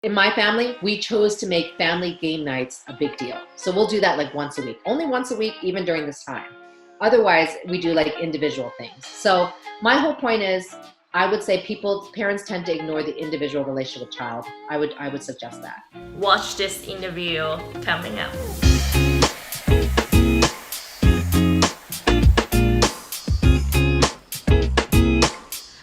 In my family, we chose to make family game nights a big deal. So we'll do that like once a week, only once a week, even during this time. Otherwise, we do like individual things. So my whole point is, I would say parents tend to ignore the individual relationship with child. I would suggest that. Watch this interview coming up.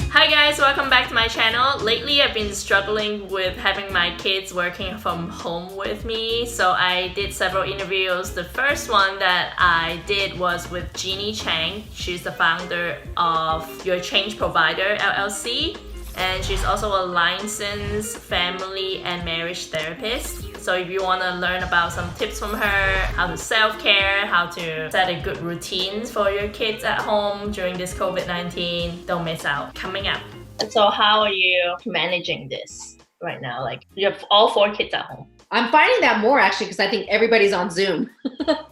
Hi guys, welcome back to my channel. Lately I've been struggling with having my kids working from home with me, so I did several interviews. The first one that I did was with Jeannie Chang. She's the founder of Your Change Provider LLC, and she's also a licensed family and marriage therapist. So if you want to learn about some tips from her, how to self-care, how to set a good routine for your kids at home during this COVID-19, don't miss out. Coming up. So how are you managing this right now? Like, you have all 4 kids at home. I'm finding that more actually because I think everybody's on Zoom. Yeah.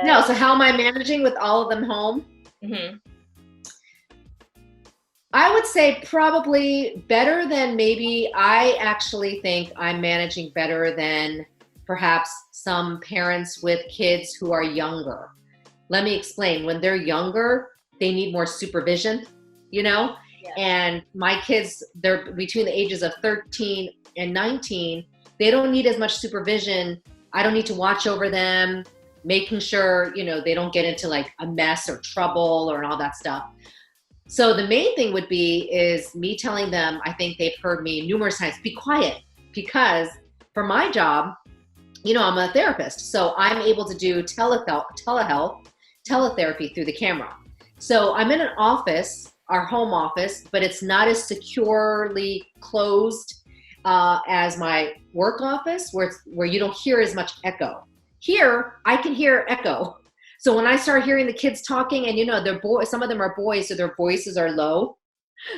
No, so how am I managing with all of them home? Mm-hmm. I would say probably better than maybe. I actually think I'm managing better than perhaps some parents with kids who are younger. Let me explain. When they're younger, they need more supervision, Yeah. And my kids, they're between the ages of 13 and 19. They don't need as much supervision. I don't need to watch over them, making sure, they don't get into like a mess or trouble or all that stuff. So the main thing would be is me telling them, I think they've heard me numerous times, be quiet, because for my job, I'm a therapist. So I'm able to do teletherapy through the camera. So I'm in an office, our home office, but it's not as securely closed as my work office where you don't hear as much echo. Here, I can hear echo. So when I start hearing the kids talking and they're boys, some of them are boys, so their voices are low.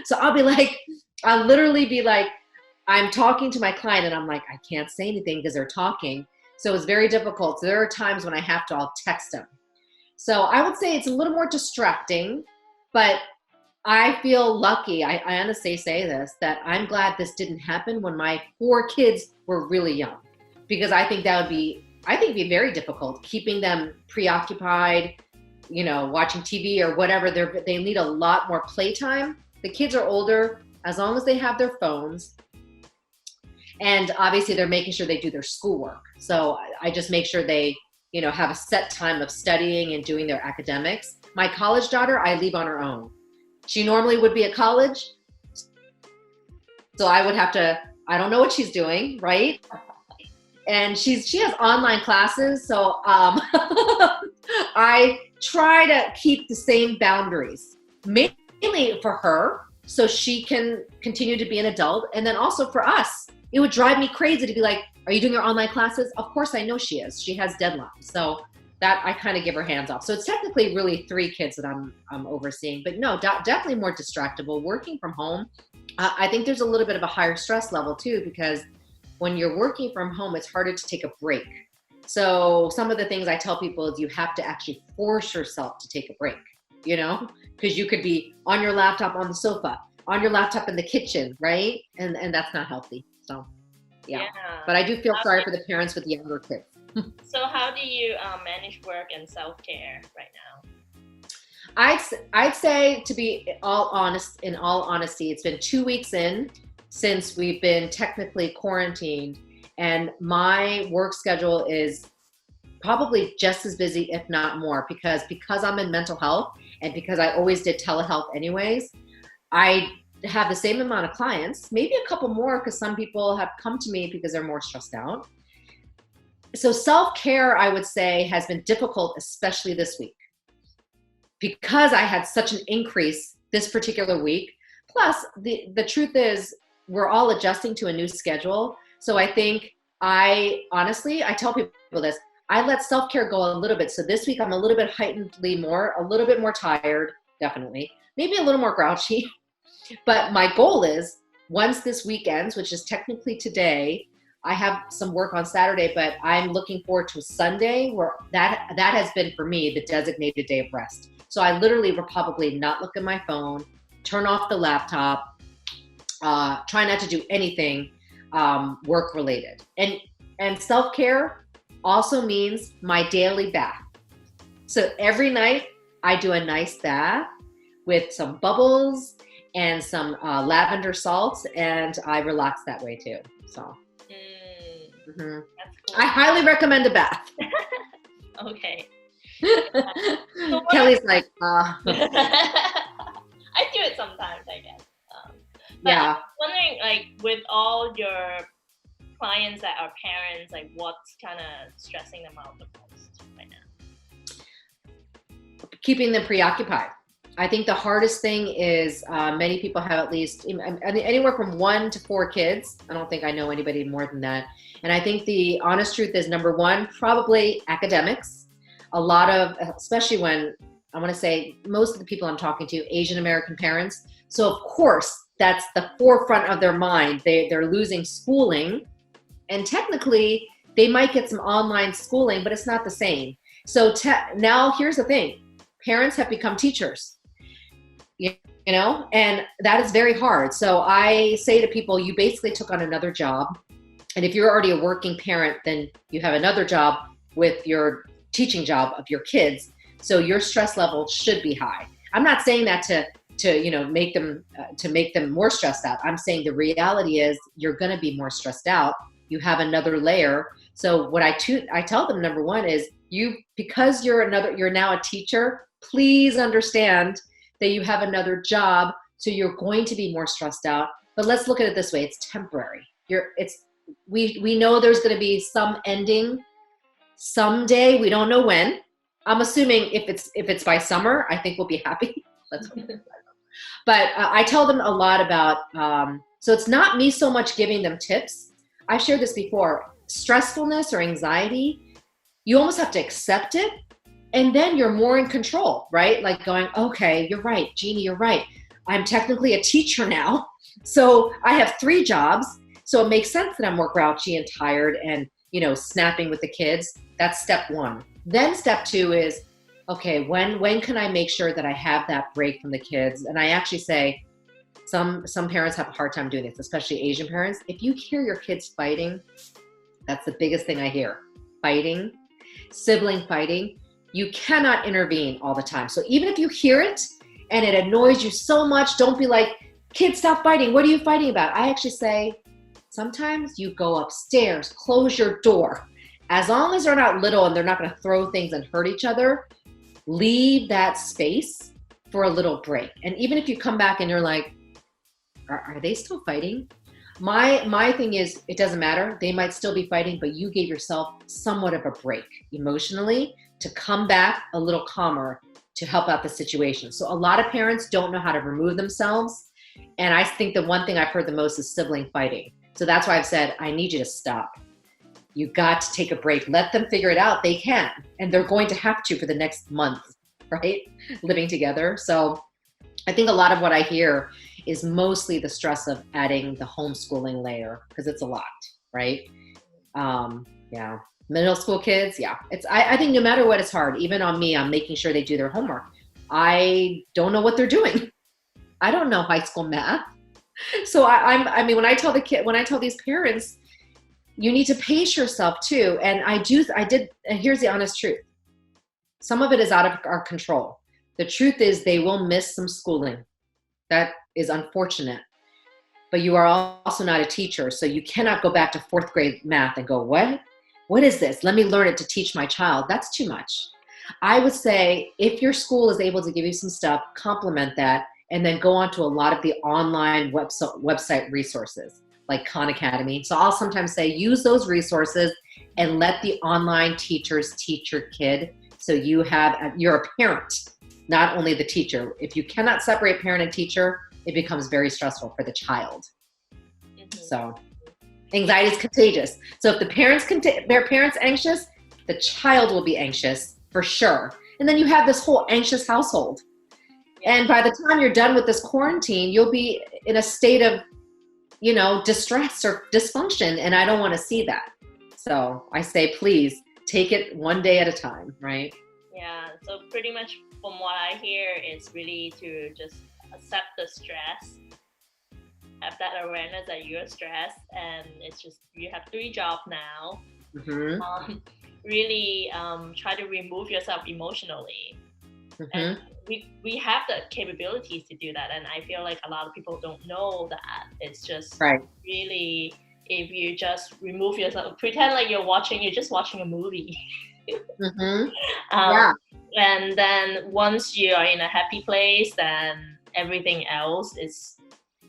So I'll literally be like, I'm talking to my client and I'm like, I can't say anything because they're talking. So it's very difficult. So there are times when I'll text them. So I would say it's a little more distracting, but I feel lucky. I honestly say this, that I'm glad this didn't happen when my 4 kids were really young, because I think it'd be very difficult keeping them preoccupied, watching TV or whatever. They need a lot more playtime. The kids are older, as long as they have their phones. And obviously they're making sure they do their schoolwork. So I just make sure they, have a set time of studying and doing their academics. My college daughter, I leave on her own. She normally would be at college. So I don't know what she's doing, right? And she has online classes, so I try to keep the same boundaries, mainly for her, so she can continue to be an adult, and then also for us. It would drive me crazy to be like, are you doing your online classes? Of course I know she is. She has deadlines, so that I kind of give her hands off. So it's technically really 3 kids that I'm overseeing, but no, definitely more distractible. Working from home, I think there's a little bit of a higher stress level too, because when you're working from home, it's harder to take a break. So some of the things I tell people is you have to actually force yourself to take a break, because you could be on your laptop on the sofa, on your laptop in the kitchen, right? And that's not healthy. So, yeah. But I do feel sorry for the parents with the younger kids. So how do you manage work and self-care right now? I'd say, to be in all honesty, it's been 2 weeks in since we've been technically quarantined, and my work schedule is probably just as busy, if not more, because I'm in mental health and because I always did telehealth anyways. I have the same amount of clients, maybe a couple more, because some people have come to me because they're more stressed out. So self-care, I would say, has been difficult, especially this week, because I had such an increase this particular week. Plus, the truth is, we're all adjusting to a new schedule. So I think I tell people this, I let self-care go a little bit. So this week I'm a little bit a little bit more tired, definitely, maybe a little more grouchy. But my goal is, once this week ends, which is technically today, I have some work on Saturday, but I'm looking forward to Sunday, where that has been for me the designated day of rest. So I literally will probably not look at my phone, turn off the laptop, try not to do anything. work related. And self-care also means my daily bath. So every night I do a nice bath with some bubbles and some lavender salts, and I relax that way too. So That's cool. I highly recommend a bath. Okay. Kelly's like, I do it sometimes, I guess. But yeah. I'm wondering, like, with all your clients that are parents, like, what's kind of stressing them out the most right now? Keeping them preoccupied. I think the hardest thing is many people have at least anywhere from 1 to 4 kids. I don't think I know anybody more than that. And I think the honest truth is, number one, probably academics. A lot of, especially when I want to say most of the people I'm talking to, Asian American parents. So of course, that's the forefront of their mind. They're losing schooling, and technically they might get some online schooling, but it's not the same. So now here's the thing. Parents have become teachers, you know, and that is very hard. So I say to people, you basically took on another job. And if you're already a working parent, then you have another job with your teaching job of your kids. So your stress level should be high. I'm not saying that to make them more stressed out. I'm saying the reality is you're going to be more stressed out. You have another layer. So what I tell them, number one, is because you're now a teacher, please understand that you have another job. So you're going to be more stressed out. But let's look at it this way. It's temporary. We know there's going to be some ending someday. We don't know when. I'm assuming if it's by summer, I think we'll be happy. Let's hope. But I tell them a lot about, so it's not me so much giving them tips. I've shared this before. Stressfulness or anxiety, you almost have to accept it, and then you're more in control, right? Like going, okay, you're right, Jeannie, you're right. I'm technically a teacher now. So I have 3 jobs. So it makes sense that I'm more grouchy and tired and, snapping with the kids. That's step 1. Then step 2 is, okay, when can I make sure that I have that break from the kids? And I actually say, some parents have a hard time doing this, especially Asian parents. If you hear your kids fighting, that's the biggest thing I hear. Fighting, sibling fighting. You cannot intervene all the time. So even if you hear it and it annoys you so much, don't be like, kids, stop fighting. What are you fighting about? I actually say, sometimes you go upstairs, close your door. As long as they're not little and they're not going to throw things and hurt each other, leave that space for a little break. And even if you come back and you're like, are they still fighting? My thing is, it doesn't matter. They might still be fighting, but you gave yourself somewhat of a break emotionally to come back a little calmer to help out the situation. So a lot of parents don't know how to remove themselves. And I think the one thing I've heard the most is sibling fighting. So that's why I've said, I need you to stop. You got to take a break. Let them figure it out. They can. And they're going to have to for the next month, right? Living together. So I think a lot of what I hear is mostly the stress of adding the homeschooling layer, because it's a lot, right? Yeah. Middle school kids, yeah. I think no matter what, it's hard. Even on me, I'm making sure they do their homework. I don't know what they're doing. I don't know high school math. So when I tell these parents, you need to pace yourself too. And and here's the honest truth. Some of it is out of our control. The truth is they will miss some schooling. That is unfortunate. But you are also not a teacher, so you cannot go back to 4th grade math and go, what? What is this? Let me learn it to teach my child. That's too much. I would say if your school is able to give you some stuff, complement that, and then go on to a lot of the online website resources like Khan Academy. So I'll sometimes say use those resources and let the online teachers teach your kid. So you're a parent, not only the teacher. If you cannot separate parent and teacher, it becomes very stressful for the child. Mm-hmm. So anxiety is contagious. So if their parent's anxious, the child will be anxious for sure. And then you have this whole anxious household. And by the time you're done with this quarantine, you'll be in a state of, distress or dysfunction. And I don't want to see that. So I say, please take it one day at a time, right? Yeah. So pretty much from what I hear is really to just accept the stress have that awareness that you're stressed and it's just you have 3 jobs now. Mm-hmm. Really try to remove yourself emotionally. Mm-hmm. And we have the capabilities to do that, and I feel like a lot of people don't know that. It's just really, if you just remove yourself, pretend like you're just watching a movie. Mm-hmm. And then once you are in a happy place, then everything else is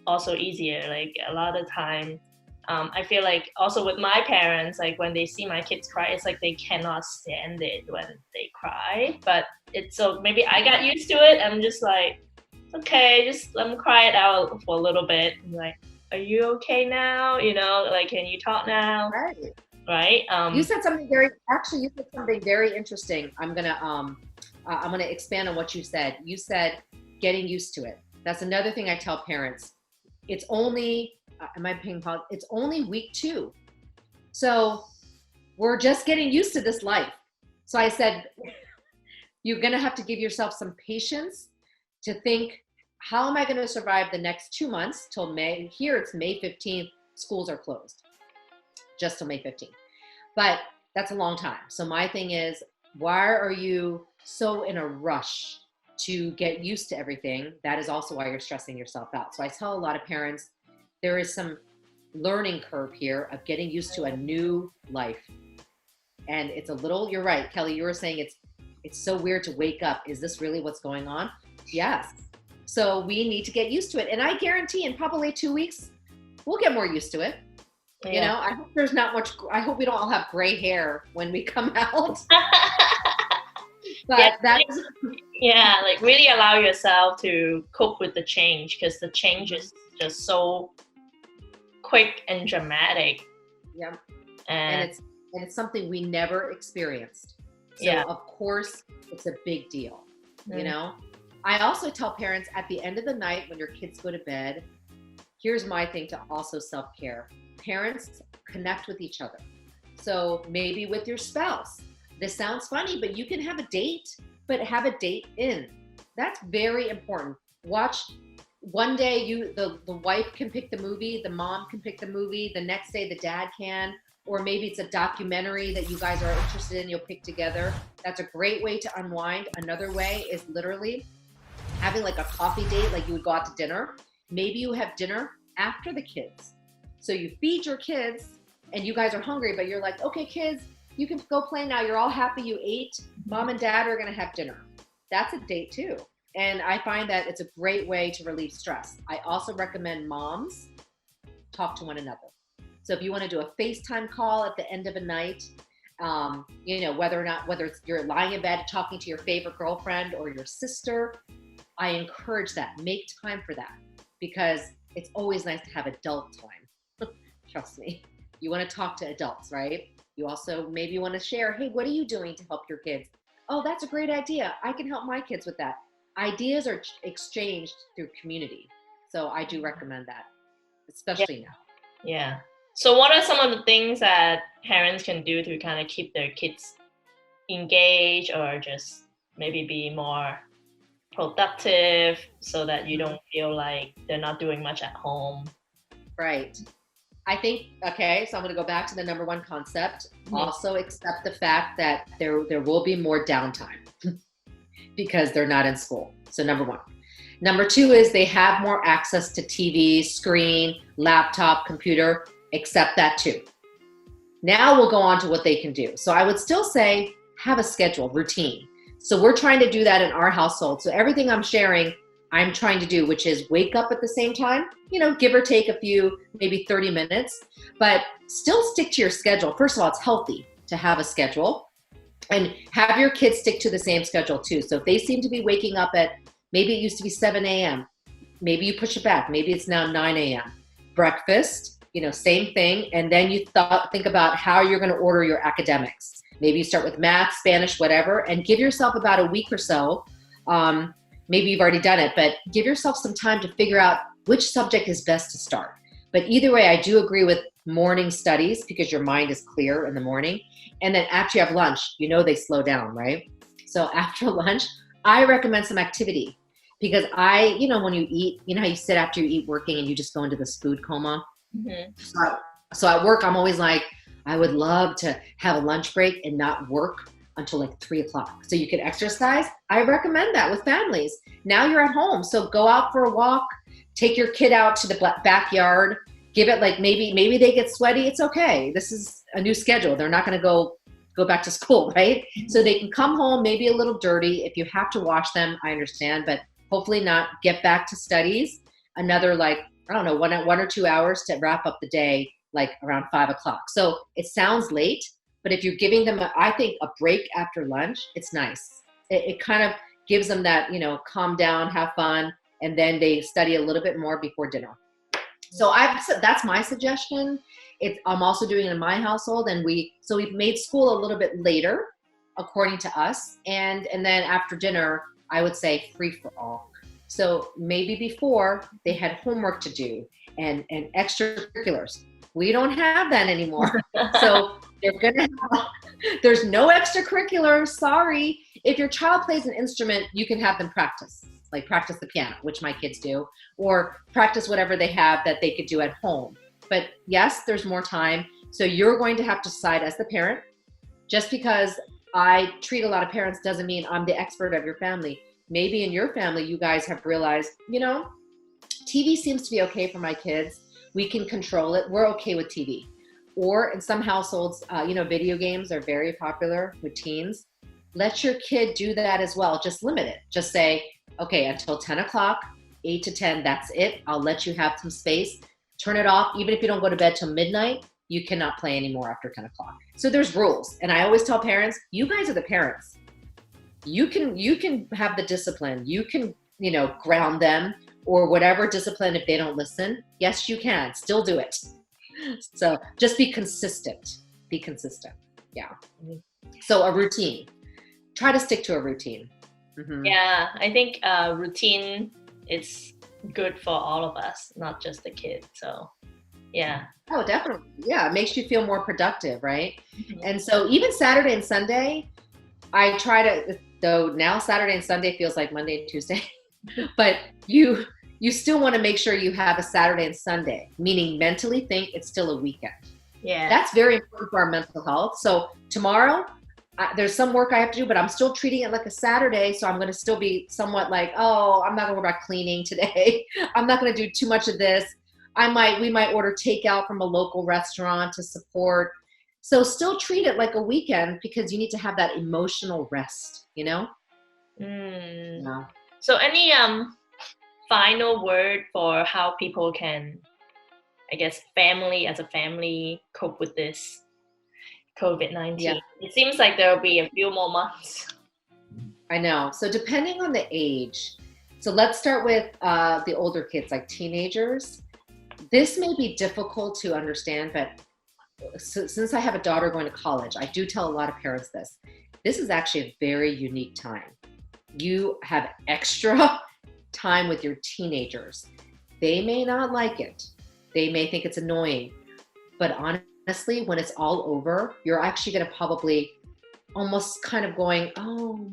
also easier. Like a lot of time, I feel like also with my parents, like when they see my kids cry, it's like they cannot stand it when they cry. But it's so maybe I got used to it. I'm just like, okay, just let them cry it out for a little bit. I'm like, are you okay now? You know, like, can you talk now? Right. You said something you said something very interesting. I'm gonna expand on what you said. You said getting used to it. That's another thing I tell parents. It's only, it's only week 2. So we're just getting used to this life. So I said, you're gonna have to give yourself some patience to think, how am I gonna survive the next 2 months till May? Here it's May 15th, schools are closed. Just till May 15th. But that's a long time. So my thing is, why are you so in a rush to get used to everything? That is also why you're stressing yourself out. So I tell a lot of parents, there is some learning curve here of getting used to a new life. And it's a little, you're right, Kelly, you were saying it's so weird to wake up. Is this really what's going on? Yes. So we need to get used to it. And I guarantee in probably 2 weeks, we'll get more used to it. Yeah. You know, I hope there's not much, I hope we don't all have gray hair when we come out. But like really allow yourself to cope with the change, because the change is just so quick and dramatic. Yeah. And it's something we never experienced. So of course it's a big deal. You know, I also tell parents at the end of the night when your kids go to bed, here's my thing to also self-care. Parents connect with each other. So maybe with your spouse. This sounds funny, but you can have a date, but have a date in. That's very important. Watch one day the wife can pick the movie, the mom can pick the movie, the next day the dad can, or maybe it's a documentary that you guys are interested in, you'll pick together. That's a great way to unwind. Another way is literally having like a coffee date, like you would go out to dinner. Maybe you have dinner after the kids. So you feed your kids and you guys are hungry, but you're like, okay, kids, you can go play now. You're all happy you ate. Mom and dad are gonna have dinner. That's a date too. And I find that it's a great way to relieve stress. I also recommend moms talk to one another. So if you wanna do a FaceTime call at the end of a night, you know, whether it's you're lying in bed talking to your favorite girlfriend or your sister, I encourage that. Make time for that, because it's always nice to have adult time. Trust me. You want to talk to adults, right? You also maybe want to share, hey, what are you doing to help your kids? Oh, that's a great idea. I can help my kids with that. Ideas are exchanged through community. So I do recommend that, especially now. Yeah. So what are some of the things that parents can do to kind of keep their kids engaged, or just maybe be more productive so that you don't feel like they're not doing much at home? Right. I think, okay, so I'm going to go back to the number one concept. Also accept the fact that there will be more downtime because they're not in school. So number one. Number two is they have more access to TV, screen, laptop, computer. Accept that too. Now we'll go on to what they can do. So I would still say have a schedule, routine. So we're trying to do that in our household. So everything I'm sharing, I'm trying to do, which is wake up at the same time, you know, give or take a few, maybe 30 minutes, but still stick to your schedule. First of all, it's healthy to have a schedule, and have your kids stick to the same schedule too. So if they seem to be waking up at, maybe it used to be 7 a.m., maybe you push it back. Maybe it's now 9 a.m. Breakfast, you know, same thing. And then you think about how you're going to order your academics. Maybe you start with math, Spanish, whatever, and give yourself about a week or so. Maybe you've already done it, but give yourself some time to figure out which subject is best to start. But either way, I do agree with morning studies because your mind is clear in the morning. And then after you have lunch, you know they slow down, right? So after lunch, I recommend some activity. because when you eat, you know how you sit after you eat working and you just go into this food coma. Mm-hmm. So at work, I'm always like, I would love to have a lunch break and not work until like 3 o'clock. So you can exercise. I recommend that with families. Now you're at home. So go out for a walk, take your kid out to the backyard, give it like maybe they get sweaty. It's okay. This is a new schedule. They're not going to go back to school, right? So they can come home, maybe a little dirty. If you have to wash them, I understand, but hopefully not. Get back to studies. Another like, I don't know, 1 or 2 hours to wrap up the day, like around 5 o'clock. So it sounds late, but if you're giving them, I think a break after lunch, it's nice. It kind of gives them that, calm down, have fun, and then they study a little bit more before dinner. So that's my suggestion. I'm also doing it in my household, and we've made school a little bit later, according to us, and then after dinner, I would say free for all. So maybe before they had homework to do and extracurriculars. We don't have that anymore. So there's no extracurriculars. Sorry. If your child plays an instrument, you can have them practice the piano, which my kids do, or practice whatever they have that they could do at home. But yes, there's more time. So you're going to have to decide as the parent. Just because I treat a lot of parents doesn't mean I'm the expert of your family. Maybe in your family, you guys have realized, TV seems to be okay for my kids. We can control it. We're okay with TV. Or in some households, video games are very popular with teens. Let your kid do that as well. Just limit it. Just say, okay, until 10 o'clock, 8 to 10, that's it. I'll let you have some space. Turn it off. Even if you don't go to bed till midnight, you cannot play anymore after 10 o'clock. So there's rules. And I always tell parents, you guys are the parents. You can have the discipline. You can, ground them or whatever discipline if they don't listen. Yes, you can. Still do it. So just be consistent. Be consistent. Yeah. So a routine. Try to stick to a routine. Mm-hmm. Yeah, I think routine is good for all of us, not just the kids. So yeah. Oh, definitely. Yeah, it makes you feel more productive, right? Mm-hmm. And so even Saturday and Sunday, I try to, though now Saturday and Sunday feels like Monday and Tuesday, but you still want to make sure you have a Saturday and Sunday, meaning mentally think it's still a weekend. Yeah. That's very important for our mental health. So tomorrow, there's some work I have to do, but I'm still treating it like a Saturday. So I'm going to still be somewhat like, oh, I'm not going to worry about cleaning today. I'm not going to do too much of this. We might order takeout from a local restaurant to support. So still treat it like a weekend because you need to have that emotional rest, Yeah. So any final word for how people can, I guess, as a family cope with this COVID-19? Yeah. It seems like there will be a few more months. I know. So depending on the age, so let's start with the older kids, like teenagers. This may be difficult to understand, but since I have a daughter going to college, I do tell a lot of parents this. This is actually a very unique time. You have extra time with your teenagers. They may not like it. They may think it's annoying, but honestly, when it's all over, you're actually going to probably almost kind of going, oh,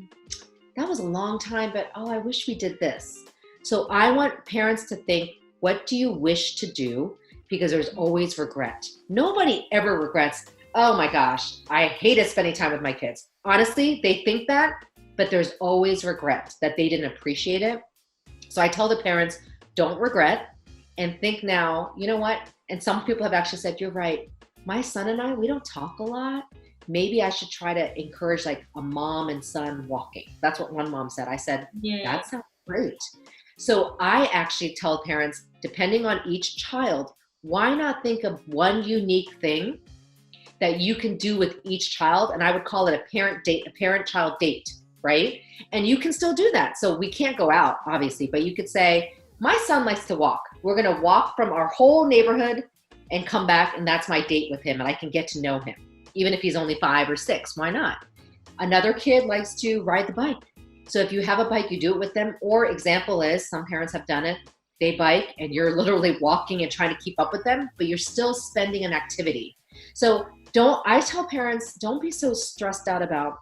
that was a long time, but oh, I wish we did this. So I want parents to think, what do you wish to do? Because there's always regret. Nobody ever regrets, oh my gosh, I hated spending time with my kids. Honestly, they think that, but there's always regret that they didn't appreciate it. So I tell the parents, don't regret and think now, you know what? And some people have actually said, you're right. My son and I, we don't talk a lot. Maybe I should try to encourage like a mom and son walking. That's what one mom said. I said, that sounds great. So I actually tell parents, depending on each child, why not think of one unique thing that you can do with each child? And I would call it a parent-child date, right? And you can still do that. So we can't go out, obviously, but you could say, my son likes to walk. We're going to walk from our whole neighborhood and come back, and that's my date with him, and I can get to know him. Even if he's only 5 or 6, why not? Another kid likes to ride the bike. So if you have a bike, you do it with them. Or example is, some parents have done it, they bike and you're literally walking and trying to keep up with them, but you're still spending an activity. So I tell parents, don't be so stressed out about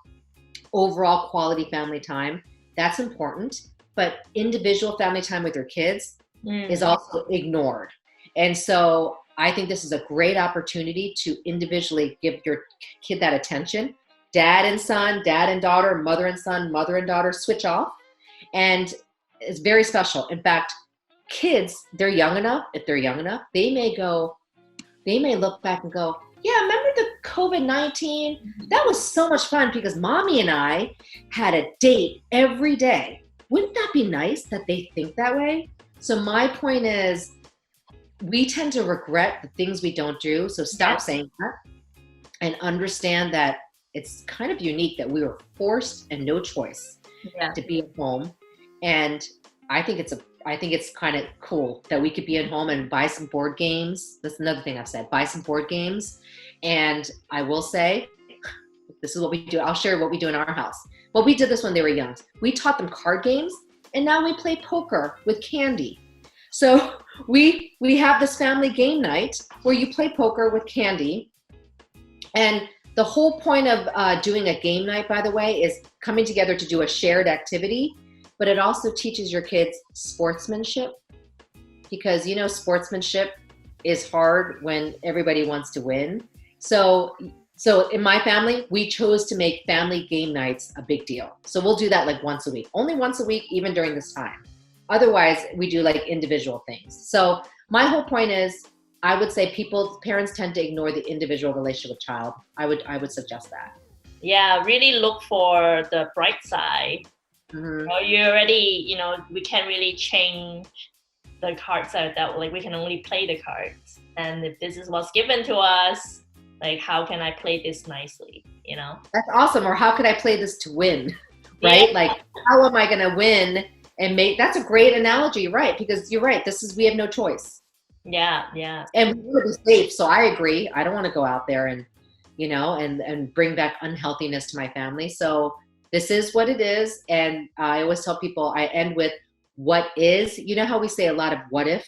overall quality family time. That's important. but individual family time with your kids is also ignored. And so I think this is a great opportunity to individually give your kid that attention. Dad and son, dad and daughter, mother and son, mother and daughter, switch off. And it's very special. In fact, kids, they're young enough, if they're young enough, they may look back and go, yeah, remember the COVID-19? That was so much fun because mommy and I had a date every day. Wouldn't that be nice that they think that way? So my point is, we tend to regret the things we don't do. So stop saying that and understand that it's kind of unique that we were forced and no choice to be at home. And I think it's kind of cool that we could be at home and buy some board games. That's another thing I've said, buy some board games. And I will say, this is what we do. I'll share what we do in our house. Well, we did this when they were young. We taught them card games, and now we play poker with candy. So we have this family game night where you play poker with candy. And the whole point of doing a game night, by the way, is coming together to do a shared activity, but it also teaches your kids sportsmanship, because sportsmanship is hard when everybody wants to win. So in my family, we chose to make family game nights a big deal. So we'll do that like once a week, only once a week, even during this time. Otherwise, we do like individual things. So my whole point is, I would say parents tend to ignore the individual relationship with child. I would suggest that. Yeah, really look for the bright side. You already, we can't really change the cards out that way. We can only play the cards. And if this is what's given to us, like, how can I play this nicely, That's awesome. Or how could I play this to win, right? Yeah. Like, how am I going to win and that's a great analogy, right? Because you're right. We have no choice. Yeah. And we want to be safe. So I agree. I don't want to go out there and, and bring back unhealthiness to my family. So this is what it is. And I always tell people, I end with what is. You know how we say a lot of what if?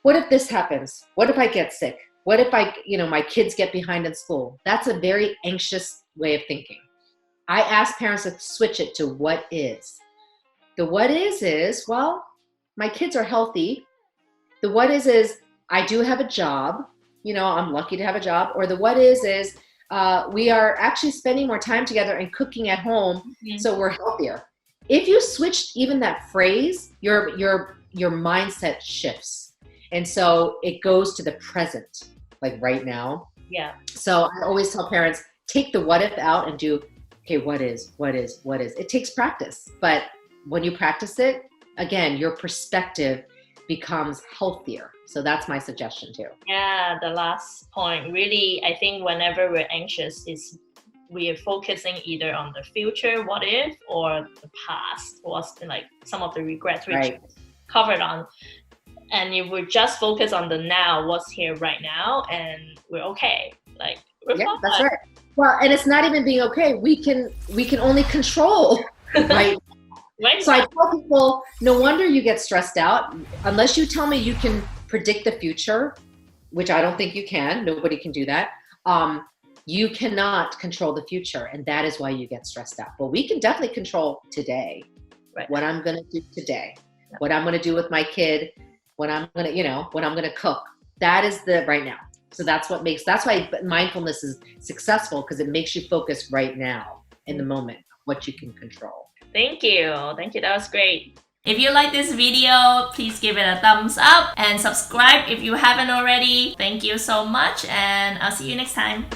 What if this happens? What if I get sick? What if my kids get behind in school? That's a very anxious way of thinking. I ask parents to switch it to what is. The what is, well, my kids are healthy. The what is I do have a job. I'm lucky to have a job. Or the what is we are actually spending more time together and cooking at home, so we're healthier. If you switched even that phrase, your mindset shifts. And so it goes to the present, like right now. Yeah. So I always tell parents, take the what if out and do, okay, what is? It takes practice. But when you practice it, again, your perspective becomes healthier. So that's my suggestion too. Yeah, the last point. Really, I think whenever we're anxious, we are focusing either on the future, what if, or the past, what's like some of the regrets which covered on. And if we just focus on the now, what's here right now, and we're okay. Like, we're fine. That's right. Well, and it's not even being okay. We can only control, right? Right. So I tell people, no wonder you get stressed out. Unless you tell me you can predict the future, which I don't think you can. Nobody can do that. You cannot control the future, and that is why you get stressed out. But we can definitely control today. Right. What I'm going to do today, what I'm going to do with my kid, what I'm going to cook. That is the right now. So that's why mindfulness is successful, because it makes you focus right now in the moment, what you can control. Thank you. That was great. If you like this video, please give it a thumbs up and subscribe if you haven't already. Thank you so much, and I'll see you next time.